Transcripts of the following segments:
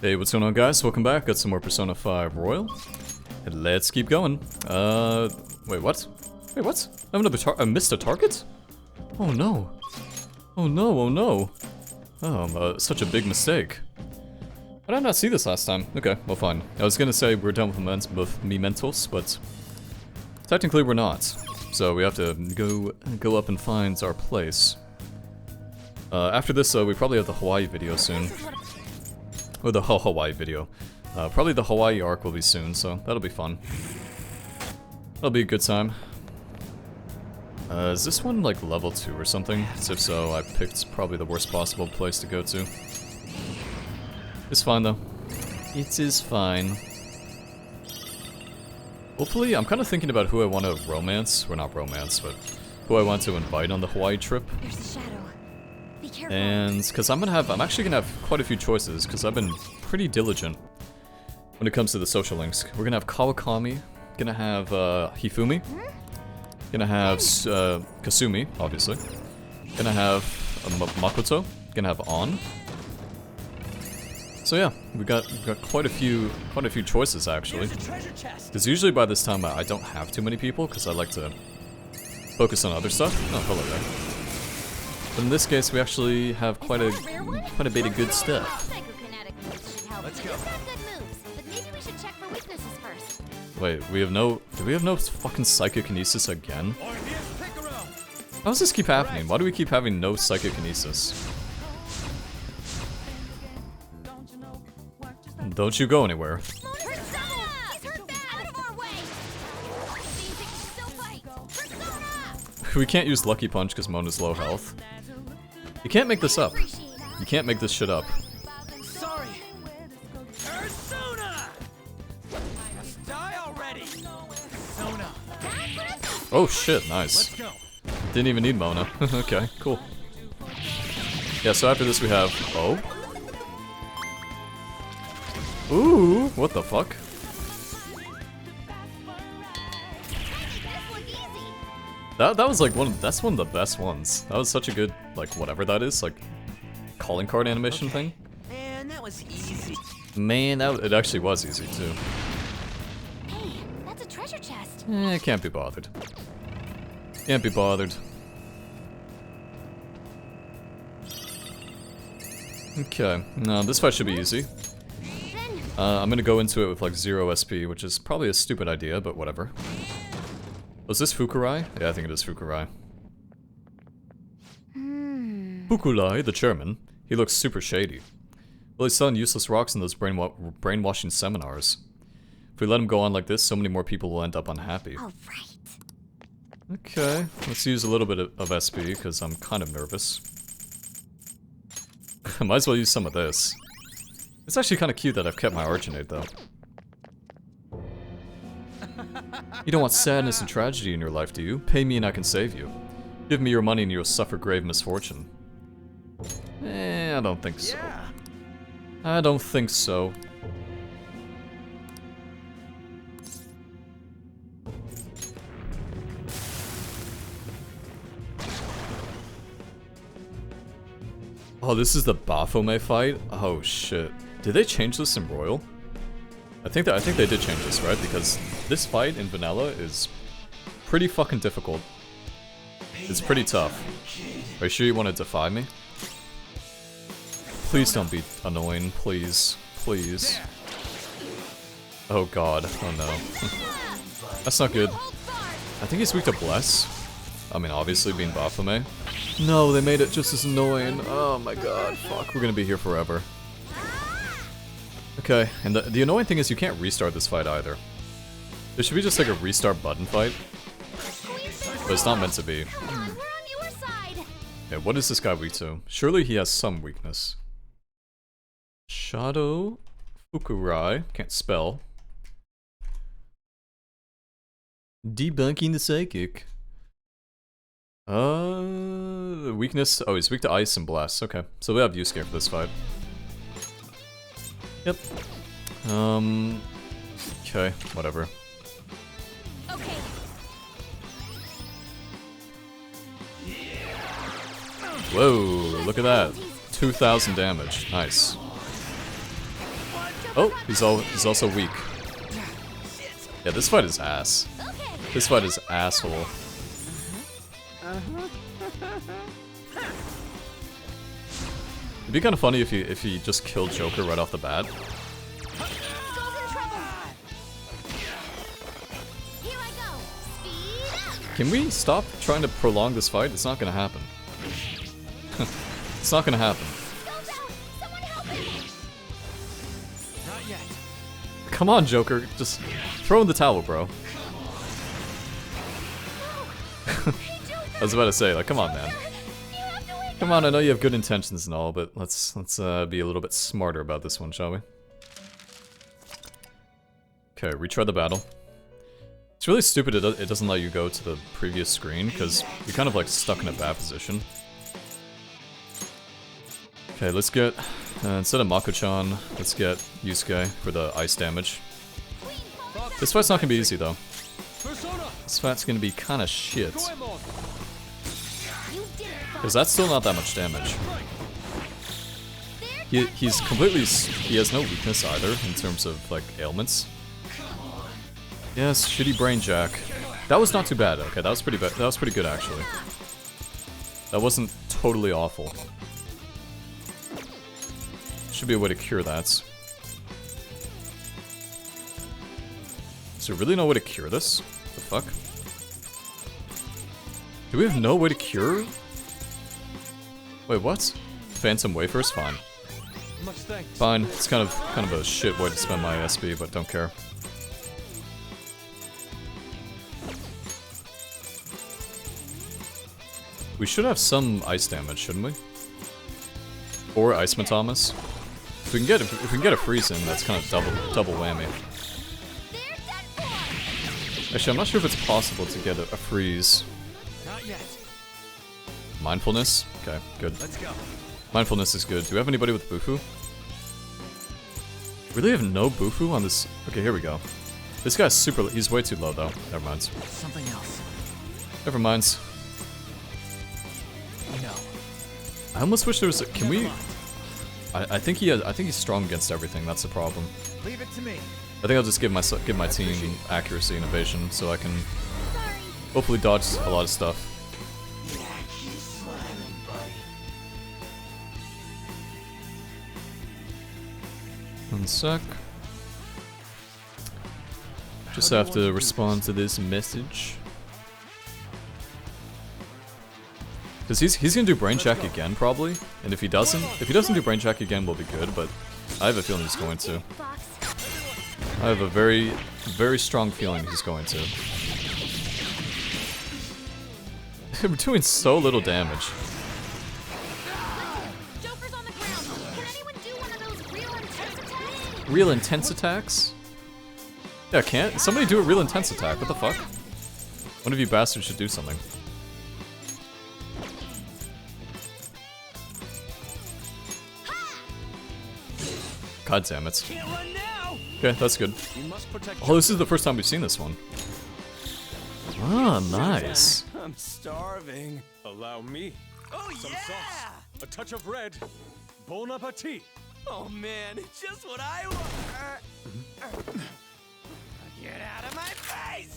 Hey, what's going on, guys? Welcome back. Got some more Persona 5 Royal. And let's keep going. Wait, what? Wait, what? I missed a target? Oh no. Oh no, oh no. Oh, such a big mistake. How did I not see this last time? Okay, well fine. I was gonna say we're done with Mementos, but technically we're not. So we have to go up and find our place. After this, we probably have the Hawaii video soon. Or the Hawaii video. Probably the Hawaii arc will be soon, so that'll be fun. That'll be a good time. Is this one like level 2 or something? If so, I picked probably the worst possible place to go to. It's fine though. It is fine. Hopefully, I'm kind of thinking about who I want to romance, or not romance, but who I want to invite on the Hawaii trip. There's the shadow. Be careful. And because I'm actually gonna have quite a few choices because I've been pretty diligent when it comes to the social links. We're gonna have Kawakami, gonna have Hifumi, gonna have Kasumi, obviously, gonna have Makoto, gonna have On. So yeah, we got quite a few choices actually. Because usually by this time I don't have too many people because I like to focus on other stuff. Oh, hello there. But in this case, we actually have quite a bit of good stuff. Let's go. But maybe we should check for weaknesses first. Wait, do we have no fucking psychokinesis again? How does this keep happening? Why do we keep having no psychokinesis? Don't you go anywhere. We can't use Lucky Punch because Mona's low health. You can't make this up. You can't make this shit up. Sorry. Persona! Die already. Persona. Oh shit, nice. Let's go. Didn't even need Mona. Okay, cool. Yeah, so after this we have... Oh? Ooh, what the fuck? That was like that's one of the best ones. That was such a good, like, whatever that is, like, calling card animation thing. Man, that was easy. Man, it actually was easy too. Hey, that's a treasure chest. Can't be bothered. Can't be bothered. Okay, no, this fight should be easy. I'm gonna go into it with like 0 SP, which is probably a stupid idea, but whatever. Was this Fukurai? Yeah, I think it is Fukurai. Fukurai, the chairman. He looks super shady. Well, he's selling useless rocks in those brainwashing seminars. If we let him go on like this, so many more people will end up unhappy. All right. Okay, let's use a little bit of SP, because I'm kind of nervous. Might as well use some of this. It's actually kind of cute that I've kept my Arginate, though. You don't want sadness and tragedy in your life, do you? Pay me and I can save you. Give me your money and you'll suffer grave misfortune. I don't think so. I don't think so. Oh, this is the Baphomet fight? Oh shit. Did they change this in Royal? I think they did change this, right? Because this fight in Vanilla is pretty fucking difficult. It's pretty tough. Are you sure you want to defy me? Please don't be annoying, please. Please. Oh god, oh no. That's not good. I think he's weak to Bless. I mean, obviously being Baphomet. No, they made it just as annoying. Oh my god, fuck, we're gonna be here forever. Okay, and the annoying thing is you can't restart this fight either. There should be just like a restart button fight. But it's not meant to be. Okay, what is this guy weak to? Surely he has some weakness. Shadow Fukurai. Can't spell. Debunking the psychic. Weakness. Oh, he's weak to ice and blast. Okay, so we have Yusuke for this fight. Yep. Okay, whatever. Okay. Whoa, look at that. 2,000 damage. Nice. Oh, he's also weak. Yeah, this fight is ass. This fight is asshole. It'd be kind of funny if he just killed Joker right off the bat. Can we stop trying to prolong this fight? It's not gonna happen. It's not gonna happen. Not yet. Come on, Joker. Just throw in the towel, bro. I was about to say, like, come on, man. Come on, I know you have good intentions and all, but let's be a little bit smarter about this one, shall we? Okay, retry the battle. It's really stupid it doesn't let you go to the previous screen, because you're kind of like stuck in a bad position. Okay, let's get, instead of Mako-chan, let's get Yusuke for the ice damage. This fight's not gonna be easy though. This fight's gonna be kinda shit. Because that's still not that much damage. He's completely, he has no weakness either in terms of like ailments. Yes, shitty brain jack. That was not too bad. Okay, that was pretty bad. That was pretty good actually. That wasn't totally awful. Should be a way to cure that. Is there really no way to cure this? The fuck? Do we have no way to cure? Wait, what? Phantom wafers? Fine. Fine. It's kind of a shit way to spend my SB, but don't care. We should have some ice damage, shouldn't we? Or Ice Matamas. If we can get a freeze in, that's kind of double whammy. Actually, I'm not sure if it's possible to get a freeze. Not yet. Mindfulness? Okay, good. Let's go. Mindfulness is good. Do we have anybody with Bufu? Really have no Bufu on this? Okay, here we go. This guy's super. He's way too low though. Never mind. Something else. Never mind. No. I almost wish there was. Can we? I think he has. I think he's strong against everything. That's the problem. Leave it to me. I think I'll just give my team accuracy and evasion so I can hopefully dodge a lot of stuff. One sec. Just have to respond to this message. Because he's gonna do brain check again probably, and if he doesn't do brain check again, we'll be good. But I have a feeling he's going to. I have a very, very strong feeling he's going to. We're doing so little damage. Joker's on the ground. Can anyone do one of those real intense attacks? Real intense attacks? Yeah, can't somebody do a real intense attack? What the fuck? One of you bastards should do something. God damn it. Can't run now. Okay, that's good. You must protect. Oh, this is the first time we've seen this one. Ah, nice. I'm starving. Allow me. Oh Some yeah. sauce. A touch of red. Bon appetit. Oh man, it's just what I want. Get out of my face!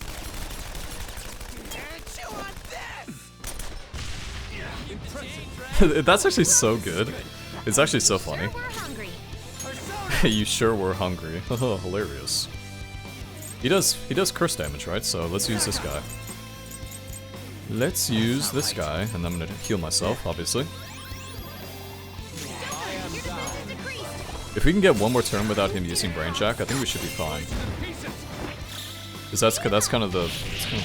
Chew on this! Impressive. That's actually so good. It's actually so funny. Sure, we're hungry. You sure were hungry. Oh, hilarious. He does curse damage, right? So let's use this guy. Let's use this guy, and I'm gonna heal myself, obviously. If we can get one more turn without him using Brain Jack, I think we should be fine. Cause that's kind of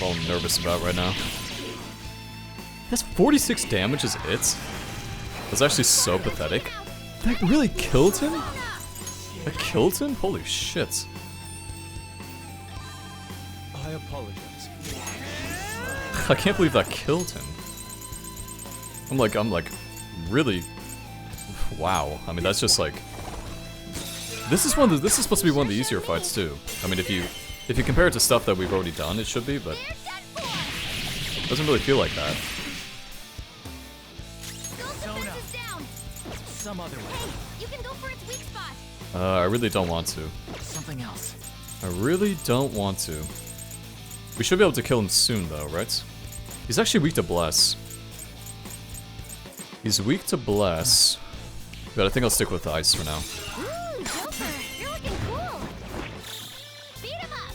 all I'm nervous about right now. That's 46 damage as it. That's actually so pathetic. That really killed him? That killed him? Holy shit. I apologize. I can't believe that killed him. I'm like, really, wow. I mean, that's just like, this is supposed to be one of the easier fights too. I mean, if you compare it to stuff that we've already done, it should be, but it doesn't really feel like that. Some other way. Hey, you can go for its weak spot. I really don't want to. Something else. I really don't want to. We should be able to kill him soon, though, right? He's actually weak to Bless. He's weak to Bless. But I think I'll stick with Ice for now. Joker, you're looking cool. Beat him up.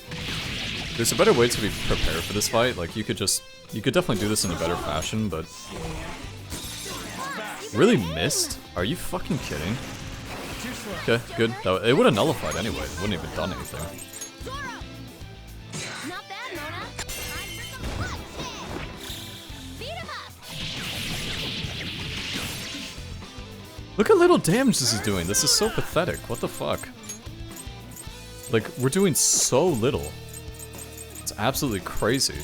There's a better way to be prepared for this fight. Like, you could definitely do this in a better fashion, but... Really missed? Are you fucking kidding? Okay, good. It would have nullified anyway. It wouldn't even done anything. Not bad, Mona. Time for some bloodshed. Beat him up. Look at little damage this is doing. This is so pathetic. What the fuck? Like, we're doing so little. It's absolutely crazy.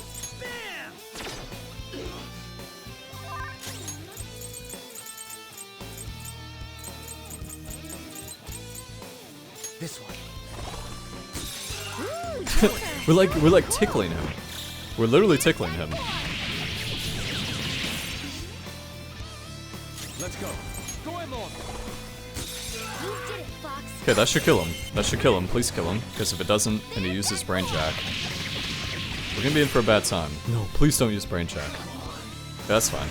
This one. We're like tickling him. We're literally tickling him. Let's go. Go on. You did it, Fox. Okay, that should kill him. That should kill him. Please kill him. Because if it doesn't, and he uses Brain Jack, we're gonna be in for a bad time. No, please don't use Brain Jack. That's fine.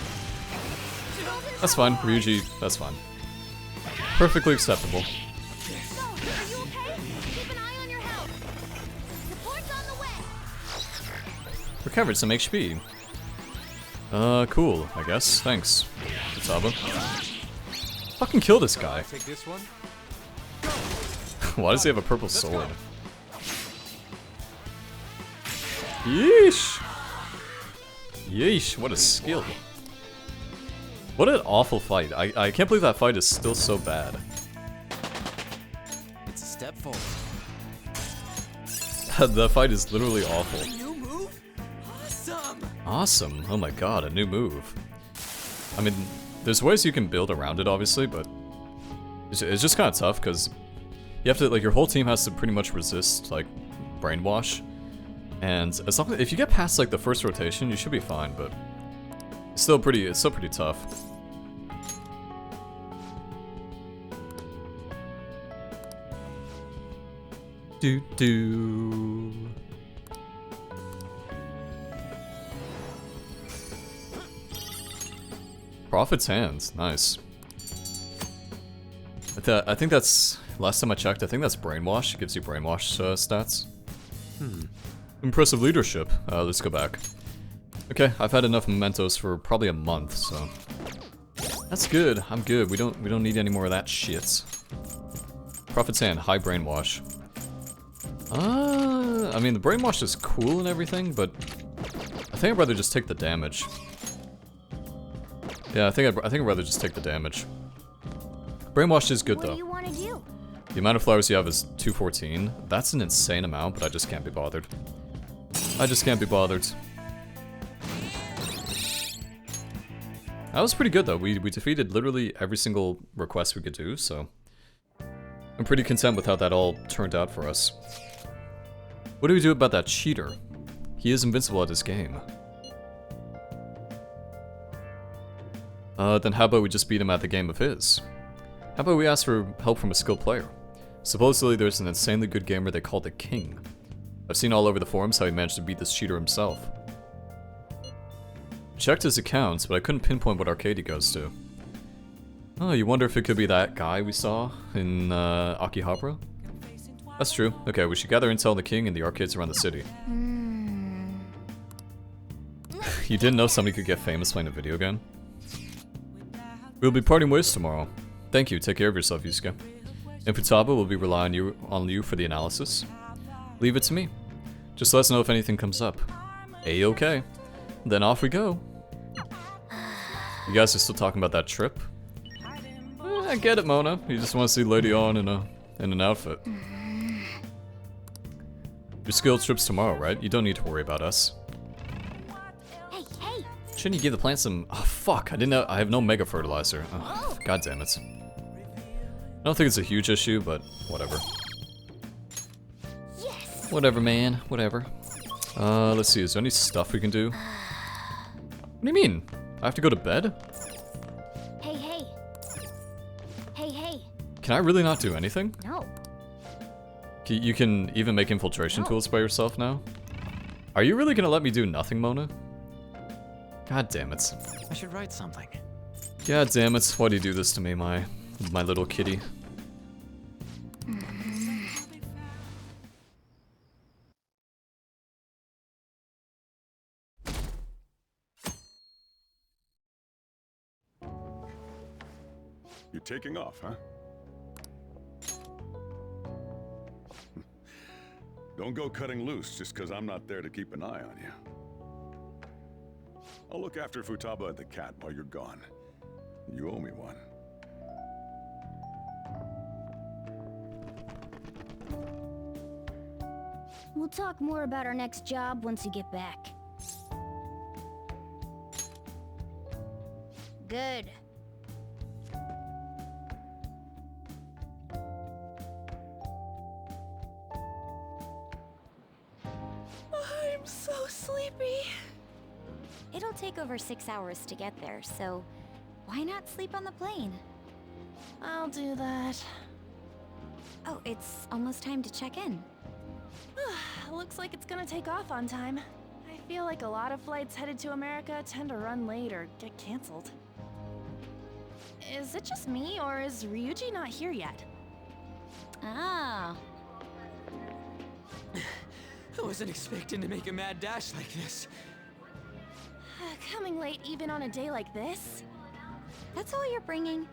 That's fine. Ryuji, that's fine. Perfectly acceptable. So, are you okay? Keep an eye on your health. Support's on the way. Recovered some HP. Cool, I guess. Thanks, Futaba. Fucking kill this guy. Take this one. Why does he have a purple sword? Yeesh! Yeesh, what a skill. What an awful fight. I can't believe that fight is still so bad. It's a step forward. That fight is literally awful. New move? Awesome! Awesome. Oh my god, a new move. I mean, there's ways you can build around it, obviously, but it's just kind of tough, because you have to, like, your whole team has to pretty much resist, like, Brainwash. And as long as, if you get past, like, the first rotation, you should be fine, but it's still pretty tough. Do. Prophet's Hands, nice. I think that's, last time I checked, I think that's Brainwash. It gives you Brainwash stats. Impressive leadership. Let's go back. Okay, I've had enough mementos for probably a month, so that's good. I'm good. We don't need any more of that shit. Prophet's Hand, high Brainwash. I mean, the Brainwash is cool and everything, but I think I'd rather just take the damage. Yeah, I think I'd rather just take the damage. Brainwash is good, What though. do you want to do? The amount of flowers you have is 214. That's an insane amount, but I just can't be bothered. I just can't be bothered. That was pretty good, though. We defeated literally every single request we could do, so I'm pretty content with how that all turned out for us. What do we do about that cheater? He is invincible at his game. Then how about we just beat him at the game of his? How about we ask for help from a skilled player? Supposedly there's an insanely good gamer they call the King. I've seen all over the forums how he managed to beat this cheater himself. Checked his accounts, but I couldn't pinpoint what arcade he goes to. Oh, you wonder if it could be that guy we saw in Akihabara? That's true. Okay, we should gather intel on the King in the arcades around the city. You didn't know somebody could get famous playing a video game? We'll be parting ways tomorrow. Thank you, take care of yourself, Yusuke. And Futaba will be relying on you for the analysis. Leave it to me. Just let us know if anything comes up. A-okay. Then off we go. You guys are still talking about that trip? I get it, Mona. You just want to see Lady On in an outfit. Your skill trip's tomorrow, right? You don't need to worry about us. Hey, hey! Shouldn't you give the plant some... Oh, fuck. I didn't know... I have no mega fertilizer. Oh, God damn it. I don't think it's a huge issue, but whatever. Yes! Whatever, man. Whatever. Let's see. Is there any stuff we can do? What do you mean? I have to go to bed? Hey, hey! Hey, hey! Can I really not do anything? No. You can even make infiltration tools by yourself now? Are you really gonna let me do nothing, Mona? God damn it. I should write something. God damn it, why do you do this to me, my little kitty? You're taking off, huh? Don't go cutting loose just because I'm not there to keep an eye on you. I'll look after Futaba and the cat while you're gone. You owe me one. We'll talk more about our next job once you get back. Good. I'm so sleepy. It'll take over 6 hours to get there, so why not sleep on the plane? I'll do that. Oh, it's almost time to check in. Looks like it's gonna take off on time. I feel like a lot of flights headed to America tend to run late or get canceled. Is it just me, or is Ryuji not here yet? Ah. I wasn't expecting to make a mad dash like this. Coming late even on a day like this? That's all you're bringing?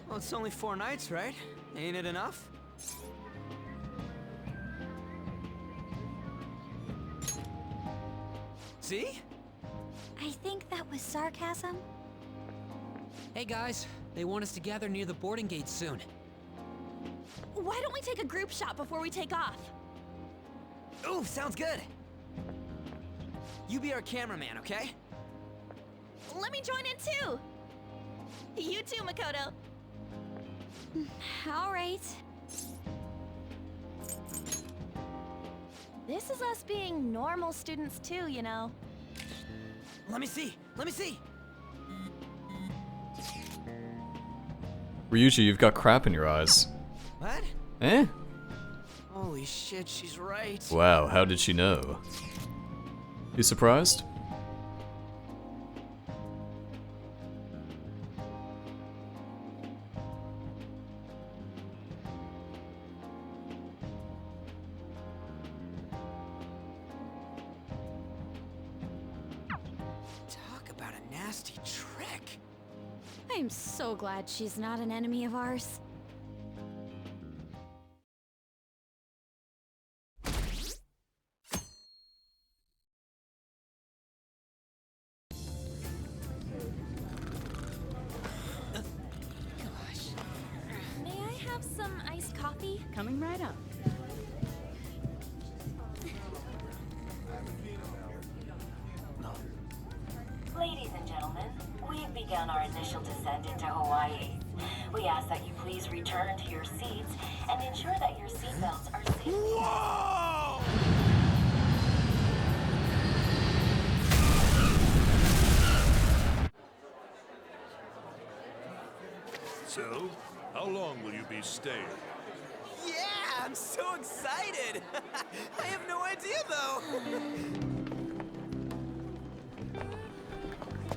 Well, it's only 4 nights, right? Ain't it enough? See? I think that was sarcasm. Hey guys, they want us to gather near the boarding gate soon. Why don't we take a group shot before we take off? Ooh, sounds good. You be our cameraman, okay? Let me join in too! You too, Makoto. All right. This is us being normal students too, you know. Let me see! Let me see! Ryuji, you've got crap in your eyes. What? Eh? Holy shit, she's right. Wow, how did she know? You surprised? Talk about a nasty trick. I'm so glad she's not an enemy of ours. May I have some iced coffee? Coming right up. Ladies and gentlemen, we've begun our initial descent into Hawaii. We ask that you please return to your seats and ensure that your seatbelts are safe. Whoa! So, how long will you be staying? Yeah, I'm so excited! I have no idea though!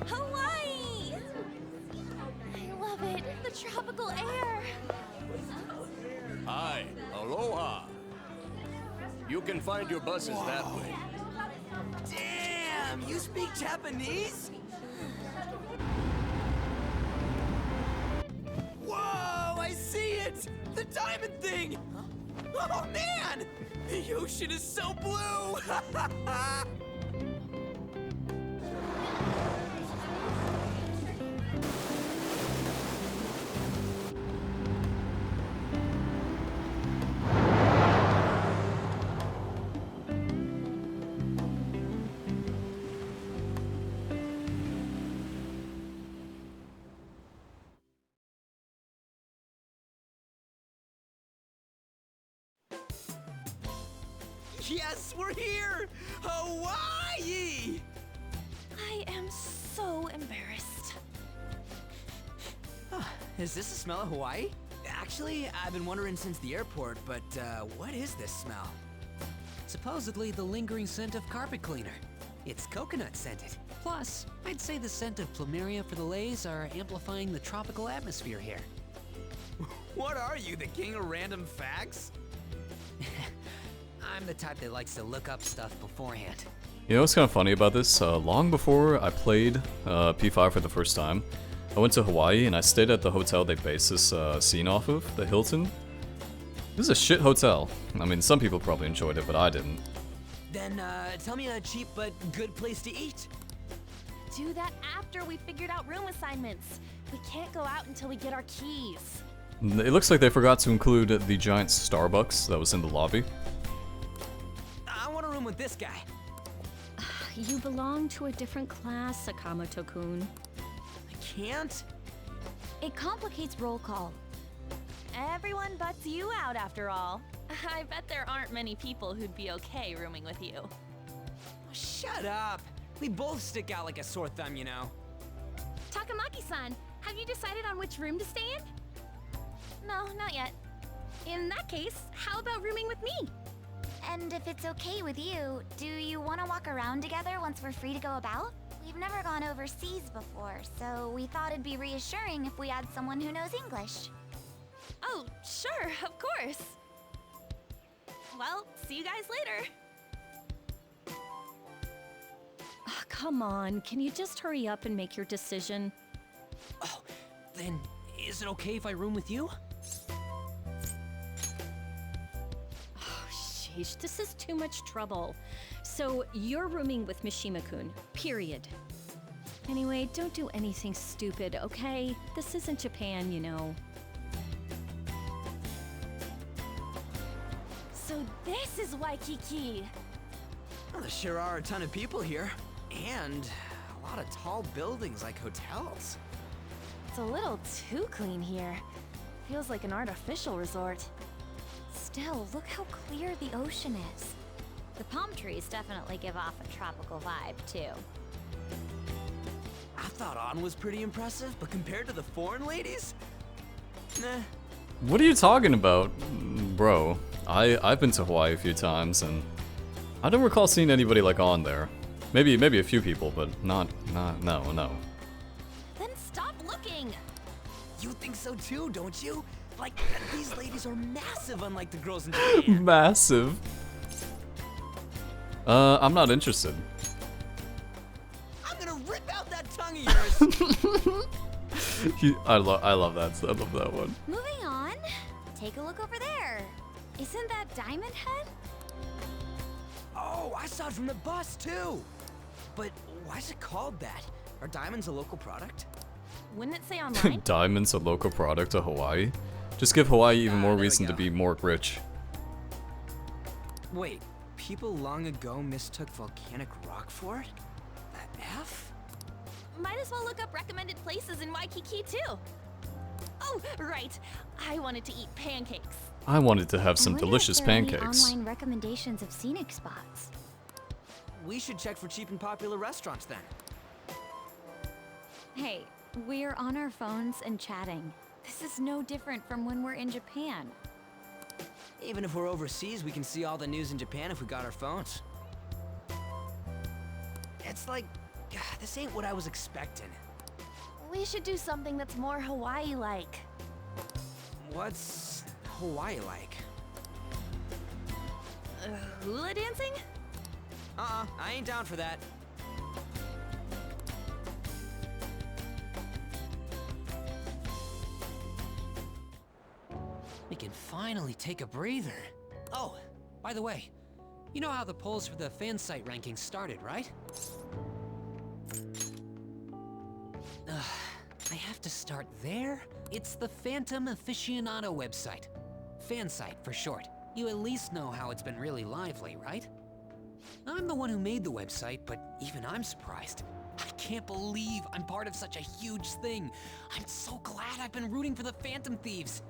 Hawaii! I love it. The tropical air. Hi, aloha. You can find your buses that way. Damn, you speak Japanese? Whoa, I see it! The diamond thing! Oh man! The ocean is so blue! Yes, we're here! Hawaii! I am so embarrassed. Is this the smell of Hawaii? Actually, I've been wondering since the airport, but what is this smell? Supposedly the lingering scent of carpet cleaner. It's coconut scented. Plus, I'd say the scent of plumeria for the lays are amplifying the tropical atmosphere here. What are you, the king of random facts? I'm the type that likes to look up stuff beforehand. You know what's kind of funny about this? Long before I played P5 for the first time, I went to Hawaii and I stayed at the hotel they based this scene off of, the Hilton. This is a shit hotel. I mean, some people probably enjoyed it, but I didn't. Then tell me a cheap but good place to eat. Do that after we figured out room assignments. We can't go out until we get our keys. It looks like they forgot to include the giant Starbucks that was in the lobby. I want a room with this guy. You belong to a different class, Sakamoto-kun. I can't. It complicates roll call. Everyone butts you out after all. I bet there aren't many people who'd be okay rooming with you. Shut up. We both stick out like a sore thumb, you know. Takamaki-san, have you decided on which room to stay in? No, not yet. In that case, how about rooming with me? And if it's okay with you, do you want to walk around together once we're free to go about? We've never gone overseas before, so we thought it'd be reassuring if we had someone who knows English. Oh, sure, of course. Well, see you guys later. Ah, come on, can you just hurry up and make your decision? Oh, then is it okay if I room with you? Oh, sheesh, this is too much trouble. So, you're rooming with Mishima-kun, period. Anyway, don't do anything stupid, okay? This isn't Japan, you know. So this is Waikiki. Well, there sure are a ton of people here. And a lot of tall buildings like hotels. It's a little too clean here. Feels like an artificial resort. Still, look how clear the ocean is. The palm trees definitely give off a tropical vibe, too. I thought On was pretty impressive, but compared to the foreign ladies? Nah. What are you talking about? Bro, I've been to Hawaii a few times and I don't recall seeing anybody like On there. Maybe a few people, but no. Then stop looking! You think so too, don't you? Like, these ladies are massive unlike the girls in Japan. Massive. I'm not interested. I'm gonna rip out that tongue of yours! I love that. I love that one. Moving on. Take a look over there. Isn't that Diamond Head? Oh, I saw it from the bus too! But why is it called that? Are diamonds a local product? Wouldn't it say online? Diamonds a local product of Hawaii? Just give Hawaii even more reason to be more rich. Wait, people long ago mistook volcanic rock for it? The F? Might as well look up recommended places in Waikiki too. Oh, right. I wanted to eat pancakes. I wanted to have some I wonder delicious if there are any pancakes. online recommendations of scenic spots. We should check for cheap and popular restaurants then. Hey, we're on our phones and chatting. This is no different from when we're in Japan. Even if we're overseas, we can see all the news in Japan if we got our phones. It's like, this ain't what I was expecting. We should do something that's more Hawaii-like. What's Hawaii like? Hula dancing? I ain't down for that. We can finally take a breather. Oh, by the way, you know how the polls for the fan site rankings started, right? I have to start there? It's the Phantom Aficionado website. Fan site for short. You at least know how it's been really lively, right? I'm the one who made the website, but even I'm surprised. I can't believe I'm part of such a huge thing. I'm so glad I've been rooting for the Phantom Thieves.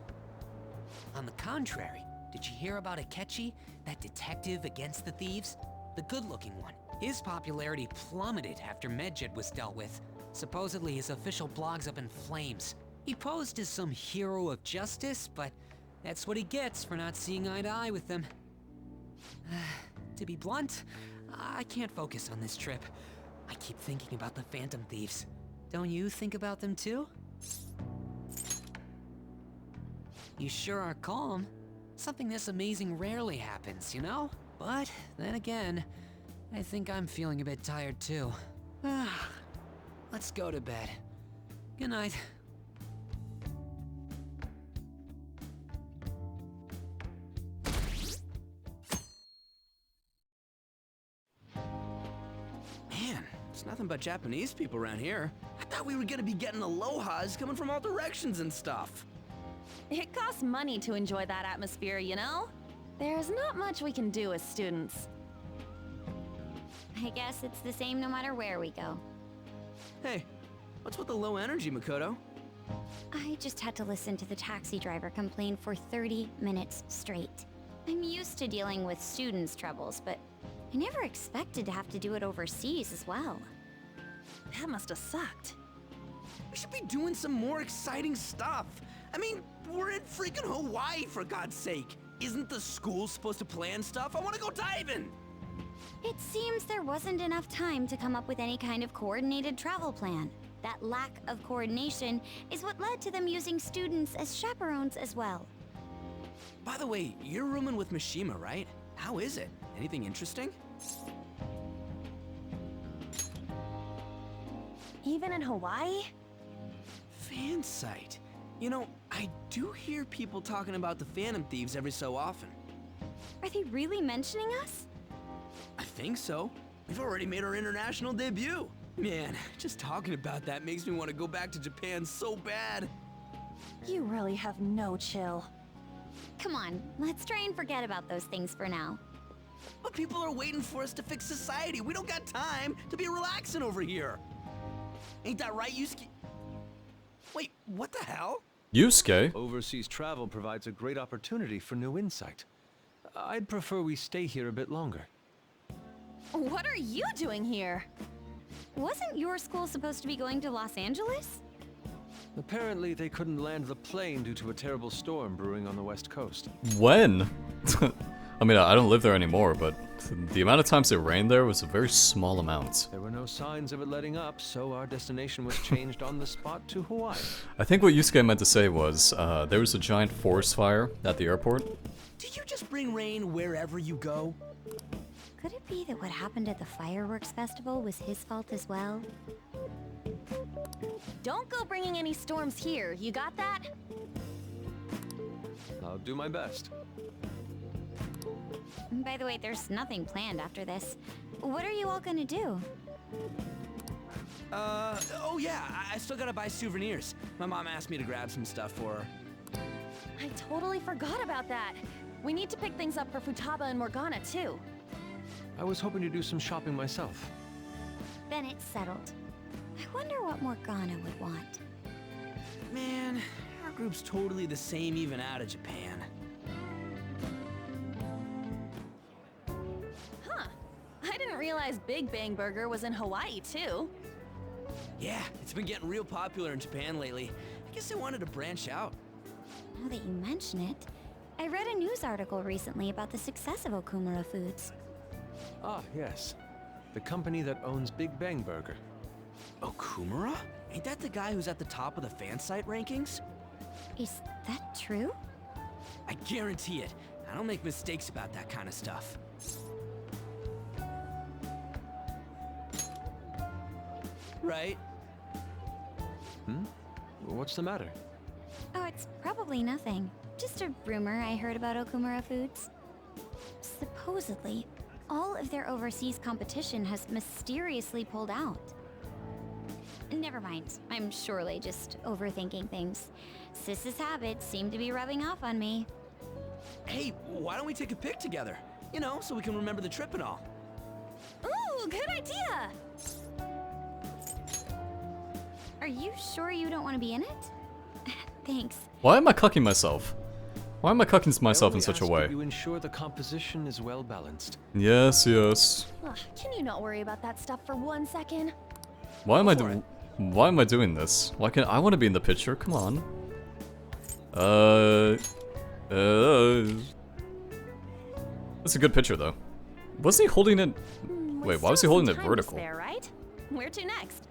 On the contrary, did you hear about Akechi, that detective against the thieves? The good-looking one. His popularity plummeted after Medjed was dealt with. Supposedly his official blog's up in flames. He posed as some hero of justice, but that's what he gets for not seeing eye to eye with them. To be blunt, I can't focus on this trip. I keep thinking about the Phantom Thieves. Don't you think about them too? You sure are calm. Something this amazing rarely happens, you know? But then again, I think I'm feeling a bit tired too. Let's go to bed. Good night. Man, it's nothing but Japanese people around here. I thought we were gonna be getting alohas coming from all directions and stuff. It costs money to enjoy that atmosphere, you know? There's not much we can do as students. I guess it's the same no matter where we go. Hey, what's with the low energy, Makoto? I just had to listen to the taxi driver complain for 30 minutes straight. I'm used to dealing with students' troubles, but I never expected to have to do it overseas as well. That must have sucked. We should be doing some more exciting stuff. I mean, we're in freaking Hawaii, for God's sake. Isn't the school supposed to plan stuff? I want to go diving! It seems there wasn't enough time to come up with any kind of coordinated travel plan. That lack of coordination is what led to them using students as chaperones as well. By the way, you're rooming with Mishima, right? How is it? Anything interesting? Even in Hawaii? Fan site. You know, I do hear people talking about the Phantom Thieves every so often. Are they really mentioning us? I think so. We've already made our international debut. Man, just talking about that makes me want to go back to Japan so bad. You really have no chill. Come on, let's try and forget about those things for now. But people are waiting for us to fix society. We don't got time to be relaxing over here. Ain't that right, Yusuke? Wait, what the hell? Yusuke? Overseas travel provides a great opportunity for new insight. I'd prefer we stay here a bit longer. What are you doing here? Wasn't your school supposed to be going to Los Angeles? Apparently, they couldn't land the plane due to a terrible storm brewing on the west coast. When? I mean, I don't live there anymore, but the amount of times it rained there was a very small amount. There were no signs of it letting up, so our destination was changed on the spot to Hawaii. I think what Yusuke meant to say was, there was a giant forest fire at the airport. Did you just bring rain wherever you go? Could it be that what happened at the fireworks festival was his fault as well? Don't go bringing any storms here, you got that? I'll do my best. By the way, there's nothing planned after this. What are you all gonna do? Oh yeah, I still gotta buy souvenirs. My mom asked me to grab some stuff for her. I totally forgot about that. We need to pick things up for Futaba and Morgana, too. I was hoping to do some shopping myself. Then it's settled. I wonder what Morgana would want. Man, our group's totally the same even out of Japan. Huh. I didn't realize Big Bang Burger was in Hawaii, too. Yeah, it's been getting real popular in Japan lately. I guess they wanted to branch out. Now that you mention it, I read a news article recently about the success of Okumura Foods. Ah, yes. The company that owns Big Bang Burger. Okumura? Ain't that the guy who's at the top of the fan site rankings? Is that true? I guarantee it. I don't make mistakes about that kind of stuff. Right? What's the matter? Oh, it's probably nothing. Just a rumor I heard about Okumura Foods. Supposedly, all of their overseas competition has mysteriously pulled out. Never mind, I'm surely just overthinking things. Sis's habits seem to be rubbing off on me. Hey, why don't we take a pic together? You know, so we can remember the trip and all. Ooh, good idea! Are you sure you don't want to be in it? Thanks. Why am I cucking myself? Why am I cucking myself in such a way? You ensure the composition is well balanced. Yes, yes. Ugh, can you not worry about that stuff for 1 second? Why am I Why am I doing this? Why can't I want to be in the picture? Come on. That's a good picture though. Wasn't he holding it? Wait, why was he holding it vertical? There, right? Where to next?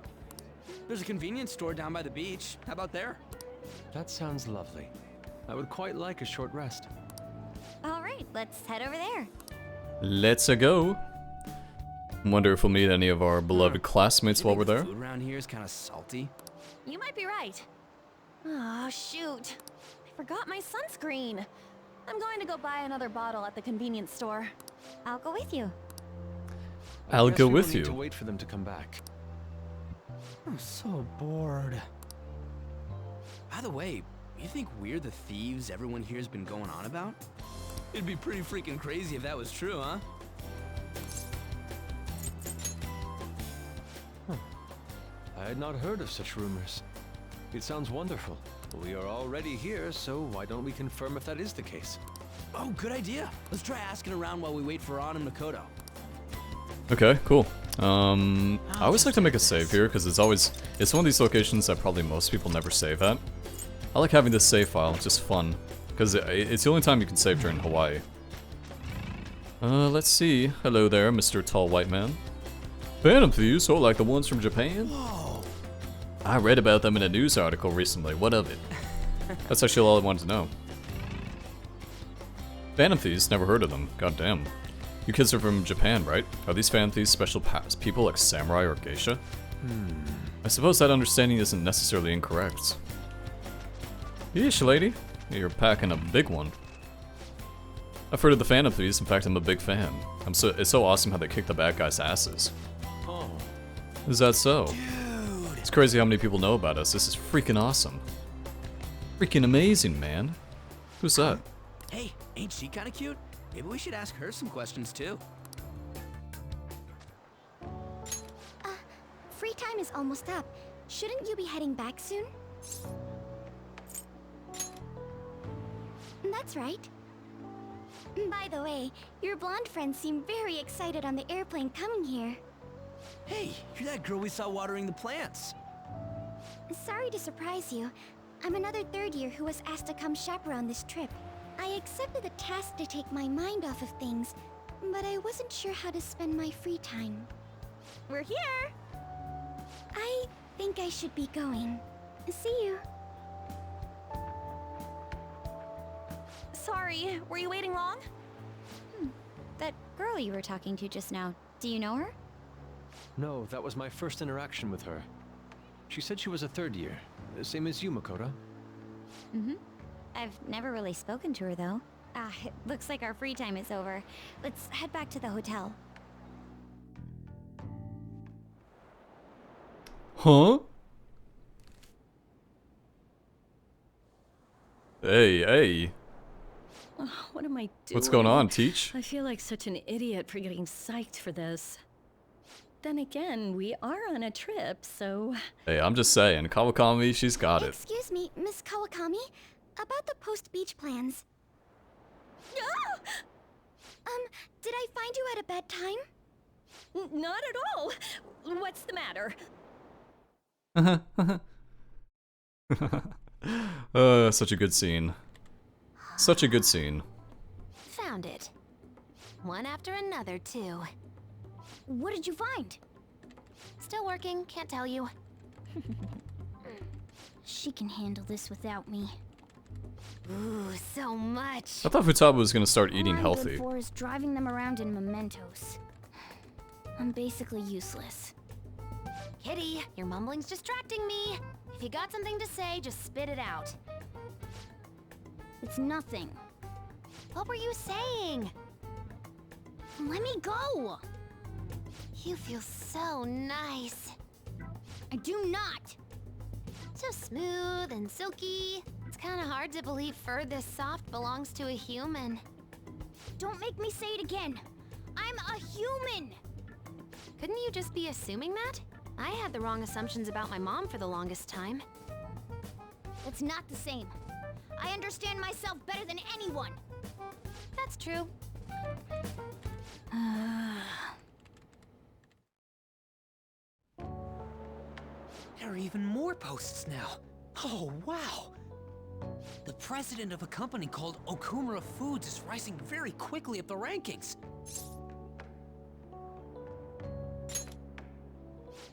There's a convenience store down by the beach. How about there? That sounds lovely. I would quite like a short rest. Alright, let's head over there. Let's go. Wonder if we'll meet any of our beloved classmates while we're there. Food around here is kind of salty. You might be right. Oh, shoot. I forgot my sunscreen. I'm going to go buy another bottle at the convenience store. I'll go with you. I'll Guess go we will with need you. to wait for them to come back. I'm so bored. By the way, you think we're the thieves everyone here's been going on about? It'd be pretty freaking crazy if that was true, huh? I had not heard of such rumors. It sounds wonderful. We are already here, so why don't we confirm if that is the case? Oh, good idea. Let's try asking around while we wait for An and Makoto. Okay, cool. I always like to make a save here because it's one of these locations that probably most people never save at. I like having this save file, it's just fun. Because it's the only time you can save during Hawaii. Let's see. Hello there, Mr. Tall White Man. Phantom thieves, so like the ones from Japan? Whoa. I read about them in a news article recently. What of it? That's actually all I wanted to know. Phantom thieves, never heard of them. God damn. You kids are from Japan, right? Are these phantom thieves special people like samurai or geisha? I suppose that understanding isn't necessarily incorrect. Yeesh, lady. You're packing a big one. I've heard of the Phantom Thieves, in fact I'm a big fan. It's so awesome how they kick the bad guys' asses. Oh. Is that so? Dude. It's crazy how many people know about us. This is freaking awesome. Freaking amazing, man. Who's that? Hey, ain't she kind of cute? Maybe we should ask her some questions too. Free time is almost up. Shouldn't you be heading back soon? That's right. By the way, your blonde friends seem very excited on the airplane coming here. Hey, you're that girl we saw watering the plants. Sorry to surprise you. I'm another third year who was asked to come chaperone this trip. I accepted the task to take my mind off of things, but I wasn't sure how to spend my free time. We're here! I think I should be going. See you. Sorry, were you waiting long? That girl you were talking to just now, do you know her? No, that was my first interaction with her. She said she was a third year, same as you, Makoto. Mm-hmm. I've never really spoken to her, though. It looks like our free time is over. Let's head back to the hotel. Huh? Hey. What am I doing? What's going on, Teach? I feel like such an idiot for getting psyched for this. Then again, we are on a trip, so... Hey, I'm just saying, Kawakami, she's got it. Excuse me, Miss Kawakami? About the post-beach plans. Did I find you at a bad time? Not at all! What's the matter? Such a good scene. Such a good scene. Found it. One after another, too. What did you find? Still working, can't tell you. She can handle this without me. Ooh, so much. I thought Futaba was gonna start eating All I'm healthy. good for is driving them around in mementos. I'm basically useless. Kitty, your mumbling's distracting me. If you got something to say, just spit it out. It's nothing. What were you saying? Let me go! You feel so nice. I do not! So smooth and silky. It's kind of hard to believe fur this soft belongs to a human. Don't make me say it again! I'm a human! Couldn't you just be assuming that? I had the wrong assumptions about my mom for the longest time. It's not the same. I understand myself better than anyone! That's true. even more posts now. Oh, wow. The president of a company called Okumura Foods is rising very quickly up the rankings.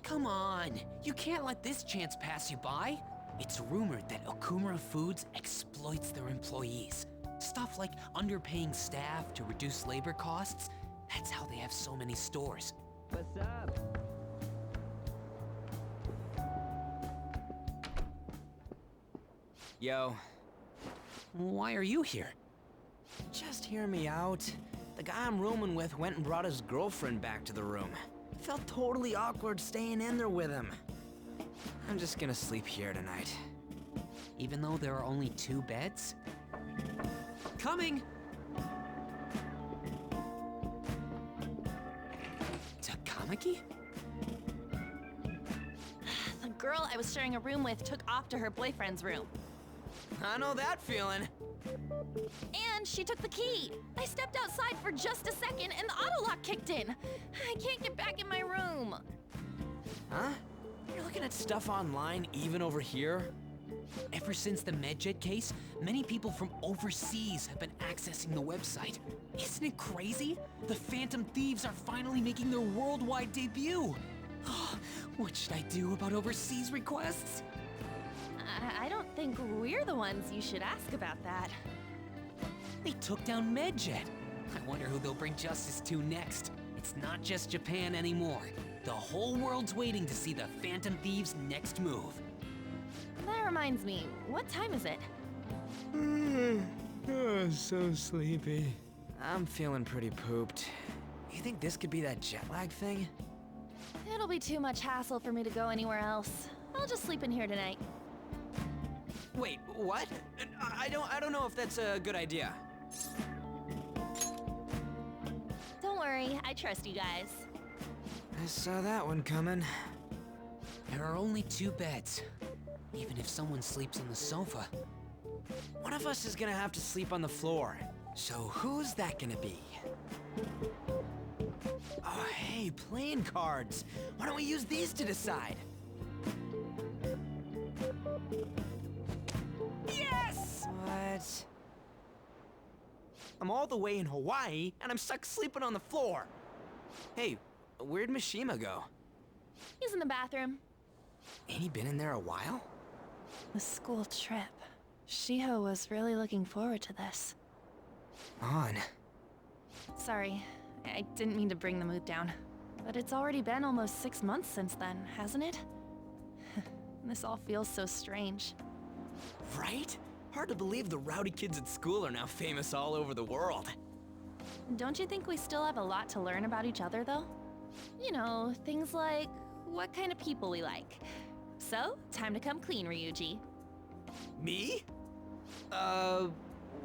Come on, you can't let this chance pass you by. It's rumored that Okumura Foods exploits their employees. Stuff like underpaying staff to reduce labor costs. That's how they have so many stores. What's up? Yo. Why are you here? Just hear me out. The guy I'm rooming with went and brought his girlfriend back to the room. Felt totally awkward staying in there with him. I'm just gonna sleep here tonight. Even though there are only 2 beds? Coming! Takamaki? The girl I was sharing a room with took off to her boyfriend's room. I know that feeling. And she took the key. I stepped outside for just a second and the auto lock kicked in. I can't get back in my room. Huh? You're looking at stuff online even over here? Ever since the MedJet case, many people from overseas have been accessing the website. Isn't it crazy? The Phantom Thieves are finally making their worldwide debut. What should I do about overseas requests? I don't think we're the ones you should ask about that. They took down MedJet. I wonder who they'll bring justice to next. It's not just Japan anymore. The whole world's waiting to see the Phantom Thieves' next move. That reminds me, what time is it? Oh, so sleepy. I'm feeling pretty pooped. You think this could be that jet lag thing? It'll be too much hassle for me to go anywhere else. I'll just sleep in here tonight. Wait, what? I don't know if that's a good idea. Don't worry, I trust you guys. I saw that one coming. There are only 2 beds. Even if someone sleeps on the sofa. One of us is gonna have to sleep on the floor. So who's that gonna be? Oh, hey, playing cards. Why don't we use these to decide? Yes! What? I'm all the way in Hawaii, and I'm stuck sleeping on the floor. Hey, where'd Mishima go? He's in the bathroom. Ain't he been in there a while? The school trip. Shiho was really looking forward to this. On. Sorry, I didn't mean to bring the mood down. But it's already been almost 6 months since then, hasn't it? This all feels so strange. Right? Hard to believe the rowdy kids at school are now famous all over the world. Don't you think we still have a lot to learn about each other, though? You know, things like what kind of people we like. So, time to come clean, Ryuji. Me?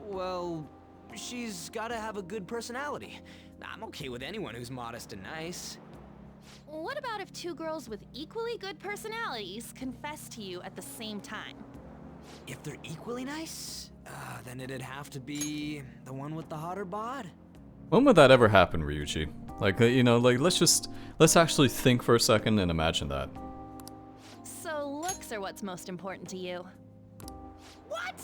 Well, she's gotta have a good personality. I'm okay with anyone who's modest and nice. What about if 2 girls with equally good personalities confess to you at the same time? If they're equally nice, then it'd have to be the one with the hotter bod. When would that ever happen, Ryuji? Like, you know, like, let's actually think for a second and imagine that. So looks are what's most important to you. What?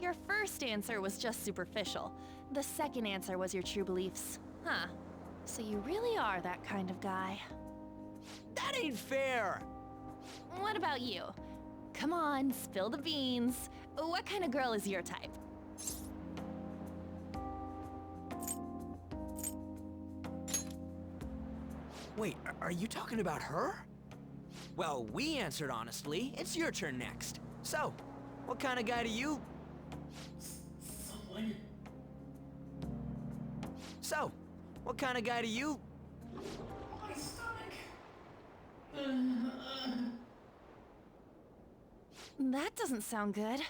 Your first answer was just superficial. The second answer was your true beliefs. Huh. So you really are that kind of guy. That ain't fair! What about you? Come on, spill the beans. What kind of girl is your type? Wait, are you talking about her? Well, we answered honestly. It's your turn next. So, what kind of guy do you... So, what kind of guy do you... My stomach. That doesn't sound good.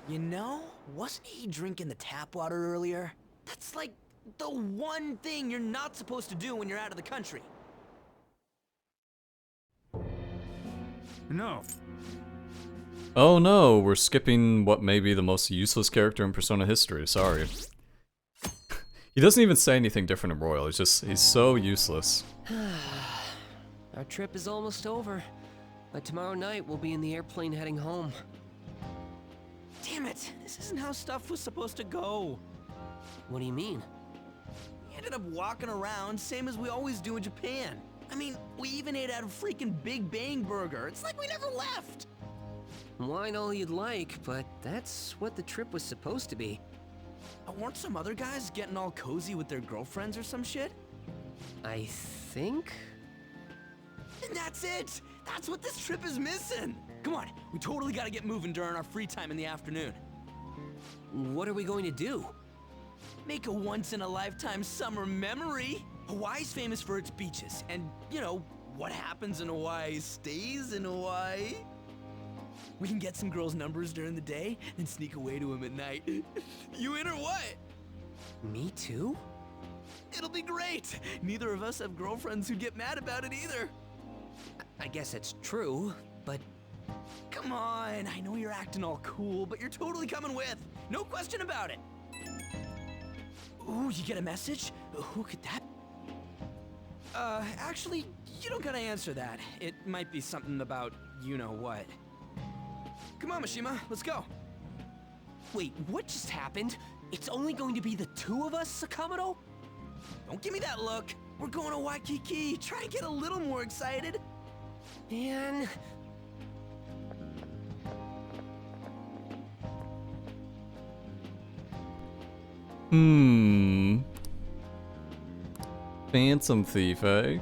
You know, wasn't he drinking the tap water earlier? That's like the one thing you're not supposed to do when you're out of the country. No. Oh no, we're skipping what may be the most useless character in Persona history, sorry. He doesn't even say anything different in Royal, he's so useless. Our trip is almost over. But tomorrow night, we'll be in the airplane heading home. Damn it! This isn't how stuff was supposed to go. What do you mean? We ended up walking around, same as we always do in Japan. I mean, we even ate at a freaking Big Bang Burger. It's like we never left! Wine all you'd like, but that's what the trip was supposed to be. Weren't some other guys getting all cozy with their girlfriends or some shit? I think? And that's it! That's what this trip is missing! Come on, we totally gotta get moving during our free time in the afternoon. What are we going to do? Make a once-in-a-lifetime summer memory! Hawaii's famous for its beaches, and, you know, what happens in Hawaii stays in Hawaii. We can get some girls' numbers during the day, and sneak away to them at night. You in or what? Me too? It'll be great! Neither of us have girlfriends who get mad about it either. I guess it's true, but... Come on, I know you're acting all cool, but you're totally coming with. No question about it. Ooh, you get a message? Who could that... Actually, you don't gotta answer that. It might be something about you-know-what. Come on, Mishima, let's go. Wait, what just happened? It's only going to be the two of us, Sakamoto? Don't give me that look. We're going to Waikiki. Try and get a little more excited. Man... Phantom Thief, eh?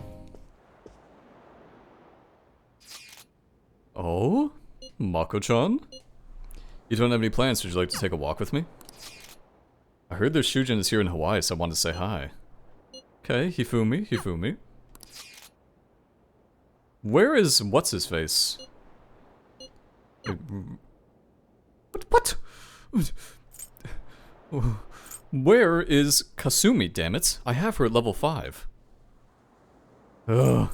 Oh? Mako-chan? You don't have any plans, would you like to take a walk with me? I heard their Shujin is here in Hawaii, so I wanted to say hi. Okay, Hifumi. Where is what's-his-face? What? Where is Kasumi, dammit? I have her at level 5. Ugh.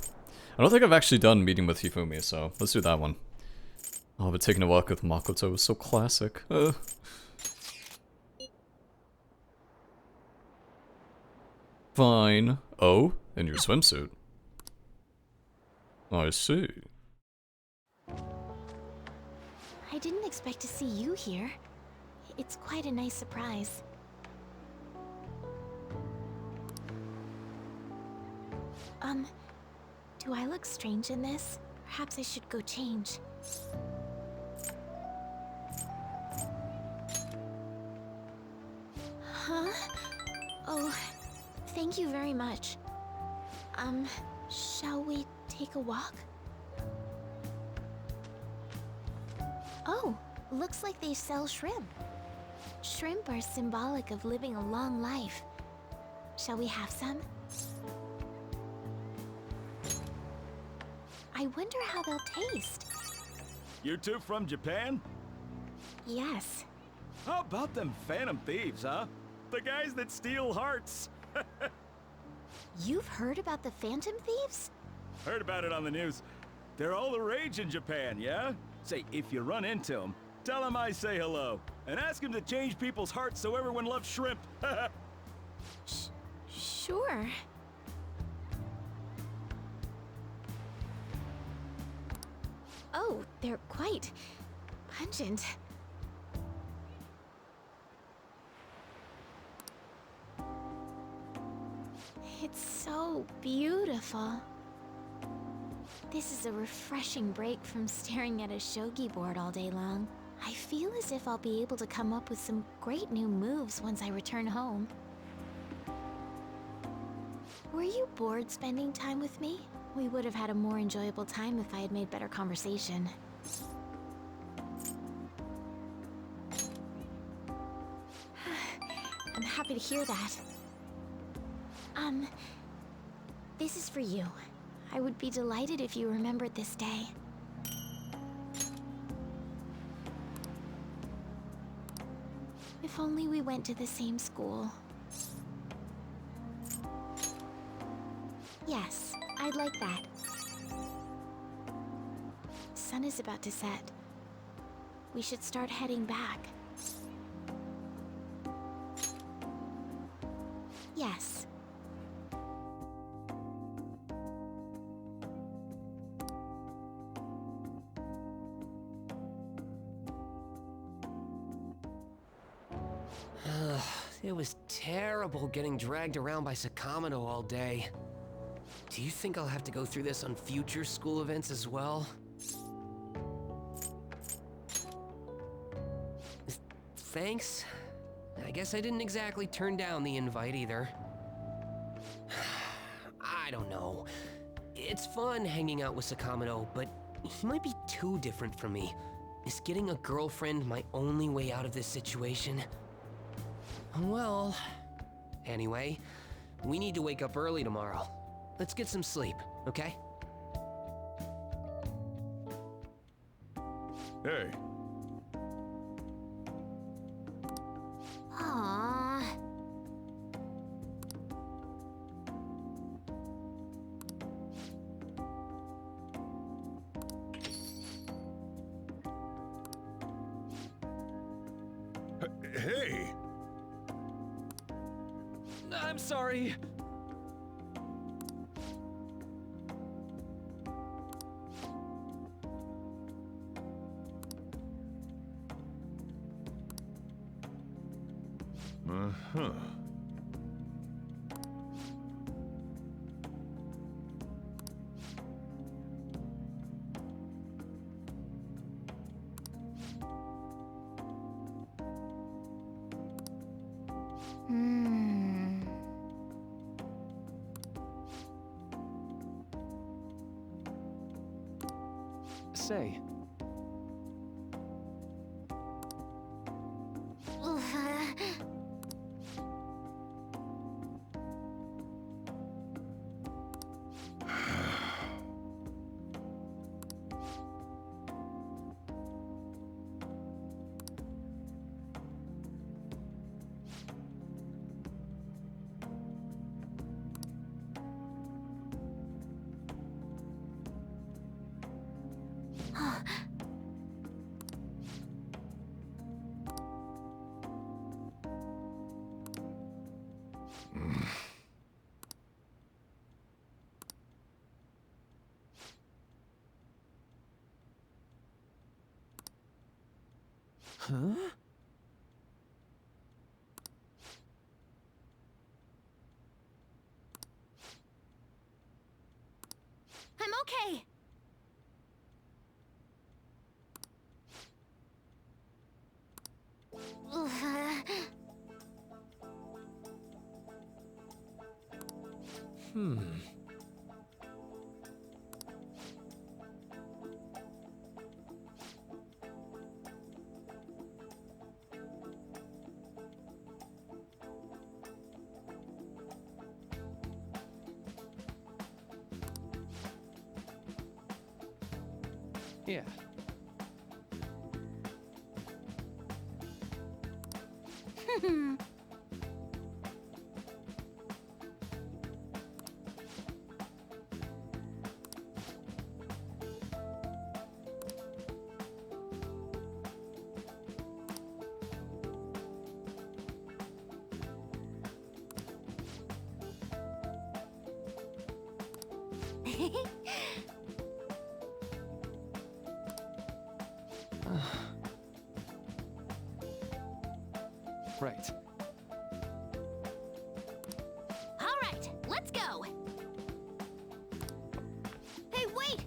I don't think I've actually done meeting with Hifumi, so let's do that one. Oh, but taking a walk with Makoto was so classic. Fine. Oh, in your swimsuit. I see. I didn't expect to see you here. It's quite a nice surprise. Do I look strange in this? Perhaps I should go change. Huh? Oh, thank you very much. Shall we take a walk? Oh, looks like they sell shrimp. Shrimp are symbolic of living a long life. Shall we have some? I wonder how they'll taste. You two from Japan? Yes. How about them phantom thieves, huh? The guys that steal hearts. You've heard about the Phantom Thieves? Heard about it on the news. They're all the rage in Japan, yeah? Say, if you run into them, tell them I say hello. And ask them to change people's hearts so everyone loves shrimp. Sure. Oh, they're quite pungent. It's so beautiful. This is a refreshing break from staring at a shogi board all day long. I feel as if I'll be able to come up with some great new moves once I return home. Were you bored spending time with me? We would have had a more enjoyable time if I had made better conversation. I'm happy to hear that. This is for you. I would be delighted if you remembered this day. If only we went to the same school. Yes, I'd like that. Sun is about to set. We should start heading back. Yes. It was terrible getting dragged around by Sakamoto all day. Do you think I'll have to go through this on future school events as well? Thanks. I guess I didn't exactly turn down the invite either. I don't know. It's fun hanging out with Sakamoto, but he might be too different from me. Is getting a girlfriend my only way out of this situation? Well, anyway, we need to wake up early tomorrow. Let's get some sleep, okay? Hey, Aww. hey! I'm sorry. Uh-huh. Say, Huh? I'm okay. yeah. Right. All right, let's go. Hey, wait!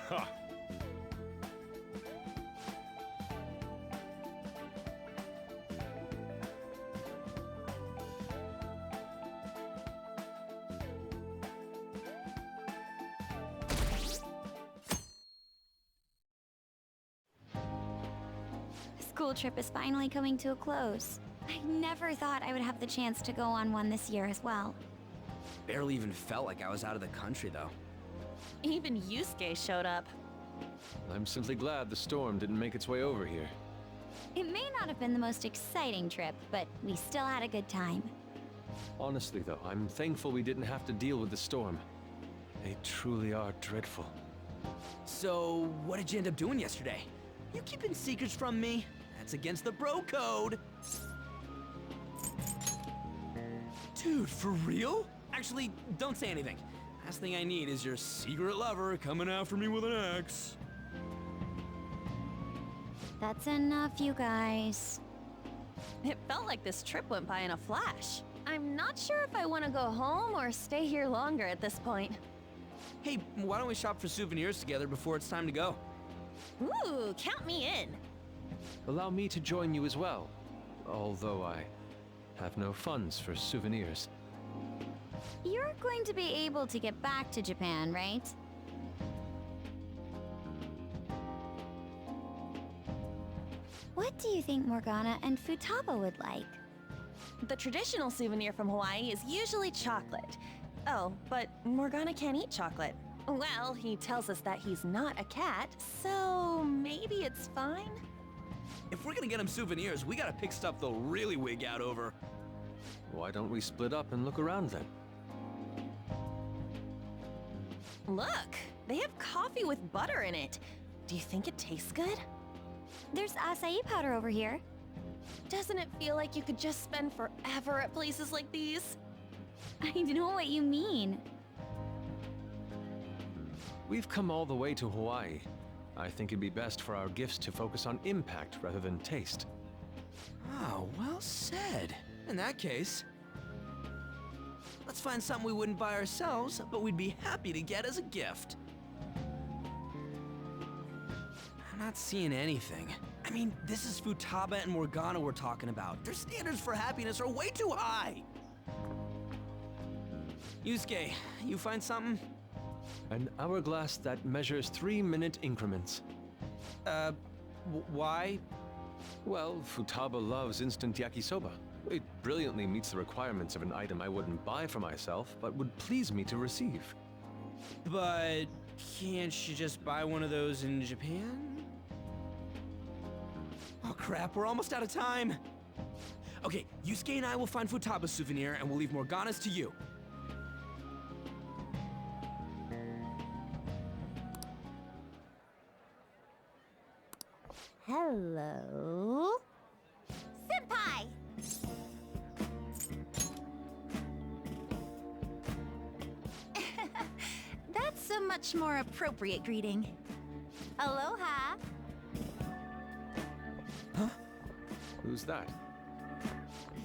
Ha! School trip is finally coming to a close. I never thought I would have the chance to go on one this year as well. Barely even felt like I was out of the country, though. Even Yusuke showed up. I'm simply glad the storm didn't make its way over here. It may not have been the most exciting trip, but we still had a good time. Honestly, though, I'm thankful we didn't have to deal with the storm. They truly are dreadful. So, what did you end up doing yesterday? You keeping secrets from me? That's against the bro code. Dude, for real? Actually, don't say anything. Last thing I need is your secret lover coming after me with an axe. That's enough, you guys. It felt like this trip went by in a flash. I'm not sure if I want to go home or stay here longer at this point. Hey, why don't we shop for souvenirs together before it's time to go? Ooh, count me in. Allow me to join you as well, although I have no funds for souvenirs. You're going to be able to get back to Japan, right? What do you think Morgana and Futaba would like? The traditional souvenir from Hawaii is usually chocolate. Oh, but Morgana can't eat chocolate. Well, he tells us that he's not a cat, so maybe it's fine? If we're gonna get him souvenirs, we gotta pick stuff they'll really wig out over. Why don't we split up and look around then? Look, they have coffee with butter in it. Do you think it tastes good? There's acai powder over here. Doesn't it feel like you could just spend forever at places like these? I know what you mean. We've come all the way to Hawaii. I think it'd be best for our gifts to focus on impact rather than taste. Oh, well said. In that case, let's find something we wouldn't buy ourselves, but we'd be happy to get as a gift. I'm not seeing anything. I mean, this is Futaba and Morgana we're talking about. Their standards for happiness are way too high. Yusuke, you find something? An hourglass that measures 3-minute increments. Why? Well, Futaba loves instant yakisoba. It brilliantly meets the requirements of an item I wouldn't buy for myself, but would please me to receive. But can't you just buy one of those in Japan? Oh crap, we're almost out of time. Okay, Yusuke and I will find Futaba's souvenir and we'll leave Morgana's to you. Hello? Senpai! That's a much more appropriate greeting. Aloha! Huh? Who's that?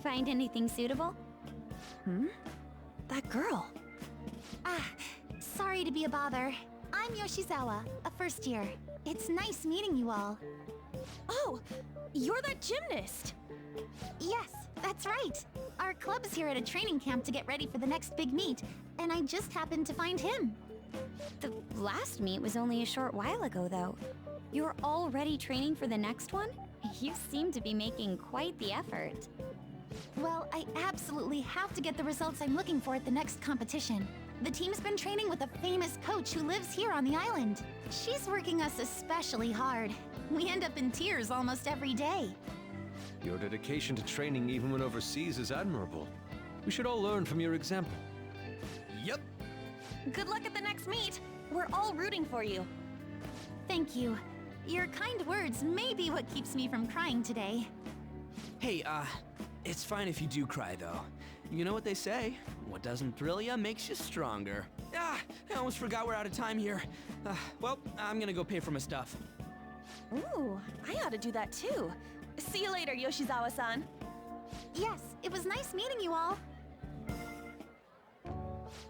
Find anything suitable? That girl. Sorry to be a bother. I'm Yoshizawa, a first year. It's nice meeting you all. Oh, you're that gymnast. Yes, that's right. Our club's here at a training camp to get ready for the next big meet, and I just happened to find him. The last meet was only a short while ago, though. You're already training for the next one? You seem to be making quite the effort. Well, I absolutely have to get the results I'm looking for at the next competition. The team's been training with a famous coach who lives here on the island. She's working us especially hard. We end up in tears almost every day. Your dedication to training even when overseas is admirable. We should all learn from your example. Yep. Good luck at the next meet. We're all rooting for you. Thank you. Your kind words may be what keeps me from crying today. Hey, it's fine if you do cry, though. You know what they say? What doesn't thrill ya makes you stronger. I almost forgot we're out of time here. Well, I'm gonna go pay for my stuff. Ooh, I ought to do that too. See you later, Yoshizawa-san. Yes, it was nice meeting you all.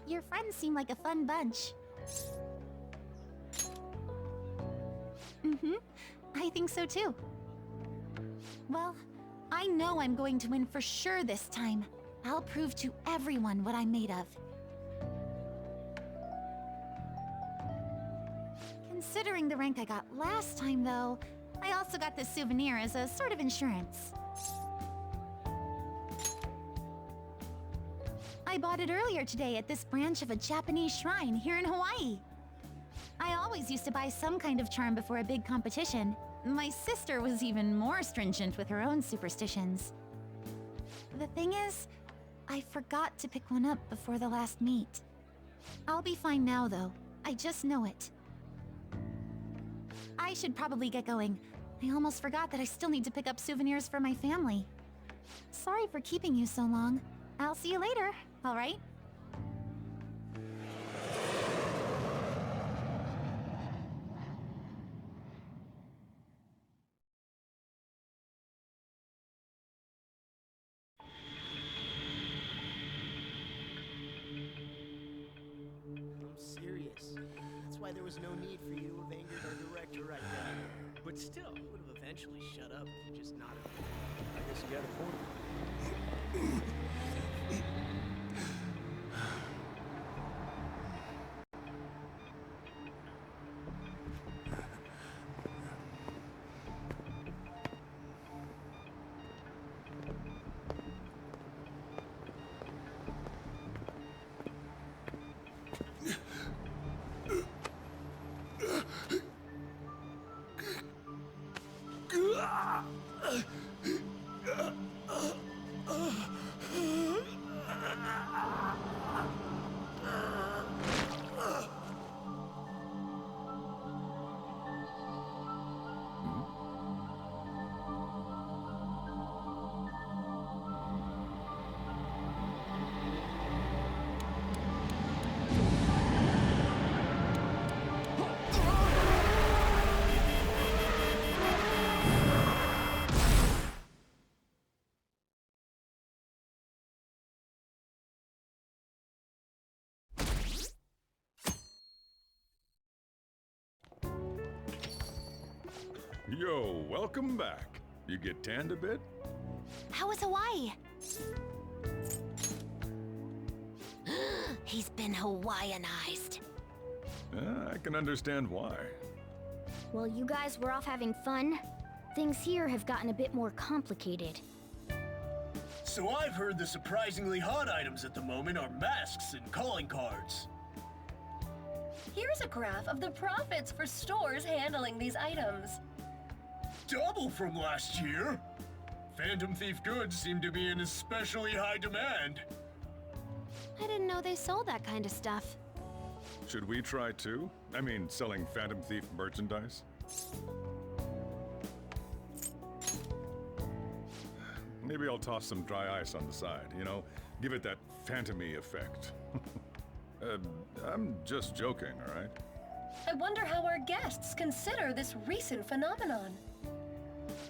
Your friends seem like a fun bunch. I think so too. Well, I know I'm going to win for sure this time. I'll prove to everyone what I'm made of. Considering the rank I got last time, though, I also got this souvenir as a sort of insurance. I bought it earlier today at this branch of a Japanese shrine here in Hawaii. I always used to buy some kind of charm before a big competition. My sister was even more stringent with her own superstitions. The thing is, I forgot to pick one up before the last meet. I'll be fine now, though. I just know it. I should probably get going. I almost forgot that I still need to pick up souvenirs for my family. Sorry for keeping you so long. I'll see you later, alright? I'm serious. That's why there was no need for you to have angered our director right then. But still, he would have eventually shut up if you just nodded. I guess you got a point. Yo, welcome back. You get tanned a bit? How was Hawaii? He's been Hawaiianized. I can understand why. While you guys were off having fun, things here have gotten a bit more complicated. So I've heard the surprisingly hot items at the moment are masks and calling cards. Here's a graph of the profits for stores handling these items. Double from last year. Phantom Thief goods seem to be in especially high demand. I didn't know they sold that kind of stuff. Should we try too? I mean, selling Phantom Thief merchandise? Maybe I'll toss some dry ice on the side, you know? Give it that phantom-y effect. I'm just joking, alright? I wonder how our guests consider this recent phenomenon.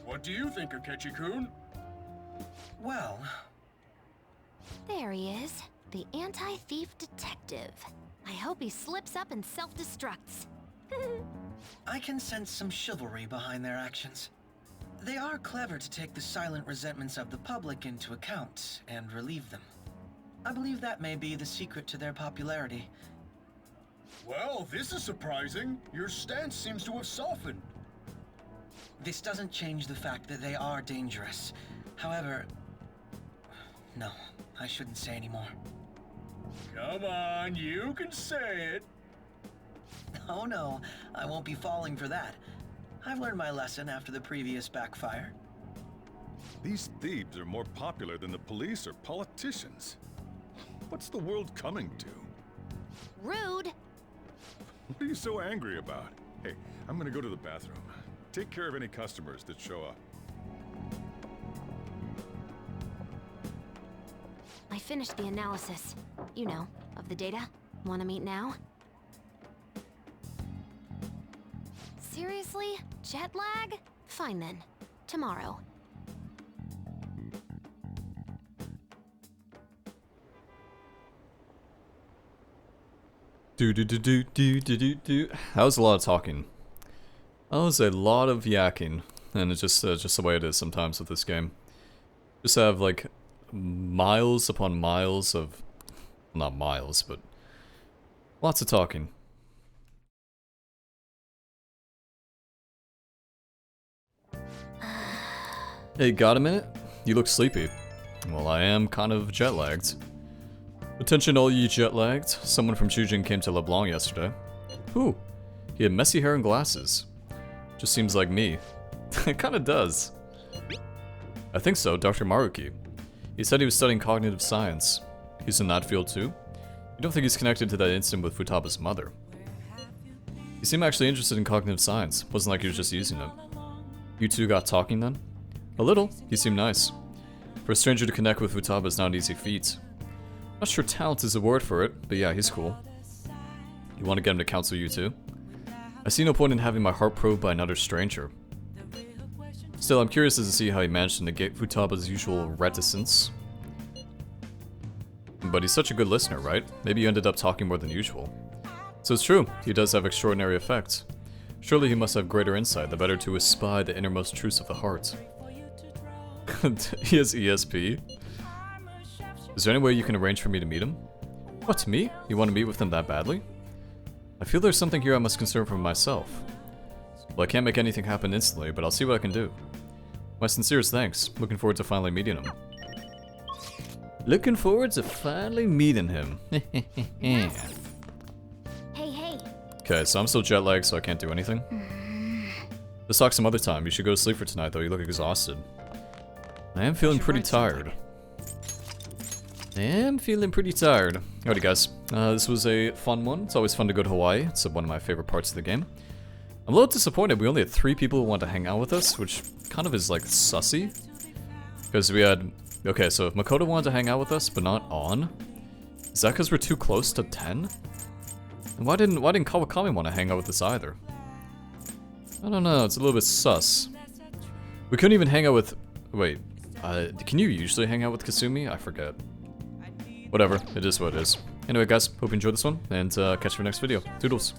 What do you think, Akechi-kun? Well, There he is, the anti-thief detective. I hope he slips up and self-destructs. I can sense some chivalry behind their actions. They are clever to take the silent resentments of the public into account and relieve them. I believe that may be the secret to their popularity. Well, this is surprising. Your stance seems to have softened. This doesn't change the fact that they are dangerous. However, no, I shouldn't say any more. Come on, you can say it. Oh no, I won't be falling for that. I've learned my lesson after the previous backfire. These thieves are more popular than the police or politicians. What's the world coming to? Rude! What are you so angry about? Hey, I'm gonna go to the bathroom. Take care of any customers that show up. I finished the analysis. You know, of the data. Wanna meet now? Seriously? Jet lag? Fine then. Tomorrow. Do. That was a lot of talking. That was a lot of yakking, and it's just the way it is sometimes with this game. Just have like miles upon miles of, not miles, but lots of talking. Hey, got a minute? You look sleepy. Well, I am kind of jet lagged. Attention all you jet lagged. Someone from Chujin came to LeBlanc yesterday. Who? He had messy hair and glasses. Just seems like me. It kinda does. I think so, Dr. Maruki. He said he was studying cognitive science. He's in that field too? You don't think he's connected to that incident with Futaba's mother? He seemed actually interested in cognitive science. Wasn't like he was just using it. You two got talking then? A little. He seemed nice. For a stranger to connect with Futaba is not an easy feat. Not sure talent is a word for it, but yeah, he's cool. You want to get him to counsel you too? I see no point in having my heart probed by another stranger. Still, I'm curious as to see how he managed to negate Futaba's usual reticence. But he's such a good listener, right? Maybe you ended up talking more than usual. So it's true, he does have extraordinary effects. Surely he must have greater insight, the better to espy the innermost truths of the heart. He has ESP? Is there any way you can arrange for me to meet him? What, me? You want to meet with him that badly? I feel there's something here I must concern for myself. Well, I can't make anything happen instantly, but I'll see what I can do. My sincerest thanks. Looking forward to finally meeting him. Looking forward to finally meeting him. Hey, hey. Okay, so I'm still jet lagged, so I can't do anything. Let's talk some other time. You should go to sleep for tonight, though. You look exhausted. I am feeling pretty tired. Alrighty, guys. This was a fun one. It's always fun to go to Hawaii. It's one of my favorite parts of the game. I'm a little disappointed. We only had 3 people who want to hang out with us, which kind of is, like, sussy. Because we had... Okay, so if Makoto wanted to hang out with us, but not On, is that because we're too close to 10? And why didn't Kawakami want to hang out with us either? I don't know, it's a little bit sus. We couldn't even hang out with... Wait, can you usually hang out with Kasumi? I forget. Whatever, it is what it is. Anyway, guys, hope you enjoyed this one, and catch you for the next video. Toodles.